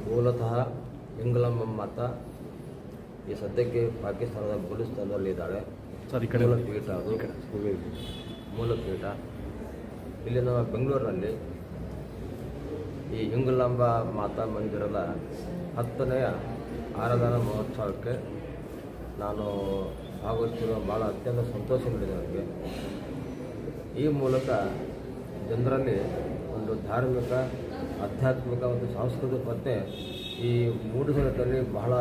ಮೂಲತಃ ಎಂಗಲಮ್ಮ ಮಾತ ಈ ಸದ್ಯಕ್ಕೆ ಪಾಕಿಸ್ತಾನದ ಬಲೂಚಿಸ್ತಾನದಲ್ಲಿದ್ದಾಳೆ. ಮೂಲಪೀಠ ಅದು ಮೂಲಪೀಠ ಇಲ್ಲಿ ನಮ್ಮ ಬೆಂಗಳೂರಿನಲ್ಲಿ ಈ ಎಂಗಲಾಂಬ ಮಾತಾ ಮಂದಿರದ 10ನೇ ಆರಾಧನಾ ಮಹೋತ್ಸವಕ್ಕೆ ನಾನು ಭಾಗವಹಿಸುತ್ತಿರುವ ಭಾಳ ಅತ್ಯಂತ ಸಂತೋಷ ನೀಡಿದೆ ನನಗೆ. ಈ ಮೂಲಕ ಜನರಲ್ಲಿ ಒಂದು ಧಾರ್ಮಿಕ, ಆಧ್ಯಾತ್ಮಿಕ ಮತ್ತು ಸಾಂಸ್ಕೃತಿಕ ಪ್ರಜ್ಞೆ ಈ ಮೂಡಿಸೋದ್ರಲ್ಲಿ ಬಹಳ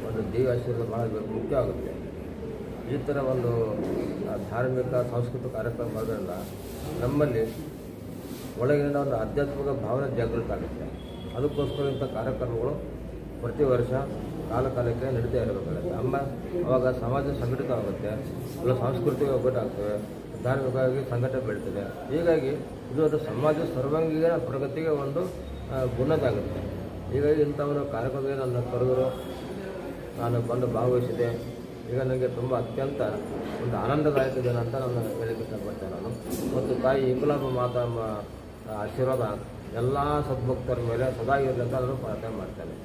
ಒಂದು ದೇವ ಆಶೀರ್ವಾದ ಬಹಳ ಮುಖ್ಯ ಆಗುತ್ತೆ. ಈ ಥರ ಒಂದು ಧಾರ್ಮಿಕ ಸಾಂಸ್ಕೃತಿಕ ಕಾರ್ಯಕ್ರಮ ಮಾಡೋದ್ರಿಂದ ನಮ್ಮಲ್ಲಿ ಒಳಗಿನ ಒಂದು ಆಧ್ಯಾತ್ಮಿಕ ಭಾವನೆ ಜಾಗೃತ ಆಗುತ್ತೆ. ಅದಕ್ಕೋಸ್ಕರ ಇಂಥ ಕಾರ್ಯಕ್ರಮಗಳು ಪ್ರತಿ ವರ್ಷ ಕಾಲಕಾಲಕ್ಕೆ ನಡೀತಾ ಇರಬೇಕಾಗುತ್ತೆ. ಅವಾಗ ಸಮಾಜ ಸಂಘಟಿತವಾಗುತ್ತೆ, ಎಲ್ಲ ಸಾಂಸ್ಕೃತಿಕ ಒಗ್ಗಟ್ಟಾಗ್ತವೆ, ಧಾರ್ಮಿಕವಾಗಿ ಸಂಘಟನೆ ಬೆಳೀತದೆ. ಹೀಗಾಗಿ ಇದು ಒಂದು ಸಮಾಜ ಸರ್ವಾಂಗೀಣ ಪ್ರಗತಿಗೆ ಒಂದು ಗುಣದಾಗುತ್ತೆ. ಹೀಗಾಗಿ ಇಂಥ ಒಂದು ಕಾರ್ಯಕ್ರಮಕ್ಕೆ ನನ್ನ ಕರೆದರು, ನಾನು ಬಂದು ಭಾಗವಹಿಸಿದೆ. ಈಗ ನನಗೆ ತುಂಬ ಅತ್ಯಂತ ಒಂದು ಆನಂದದಾಯಕ ದಿನ ಅಂತ ನಾನು ಹೇಳಕ್ಕೆ ಇಷ್ಟಪಡ್ತೇನೆ. ನಾನು ಮತ್ತು ತಾಯಿ ಎಂಗಲಾಂಬ ಮಾತಾ ಆಶೀರ್ವಾದ ಎಲ್ಲ ಸದ್ಭಕ್ತರ ಮೇಲೆ ಸದಾ ಇರಲಿ ಅಂತ ನಾನು ಪ್ರಾರ್ಥನೆ ಮಾಡ್ತೇನೆ.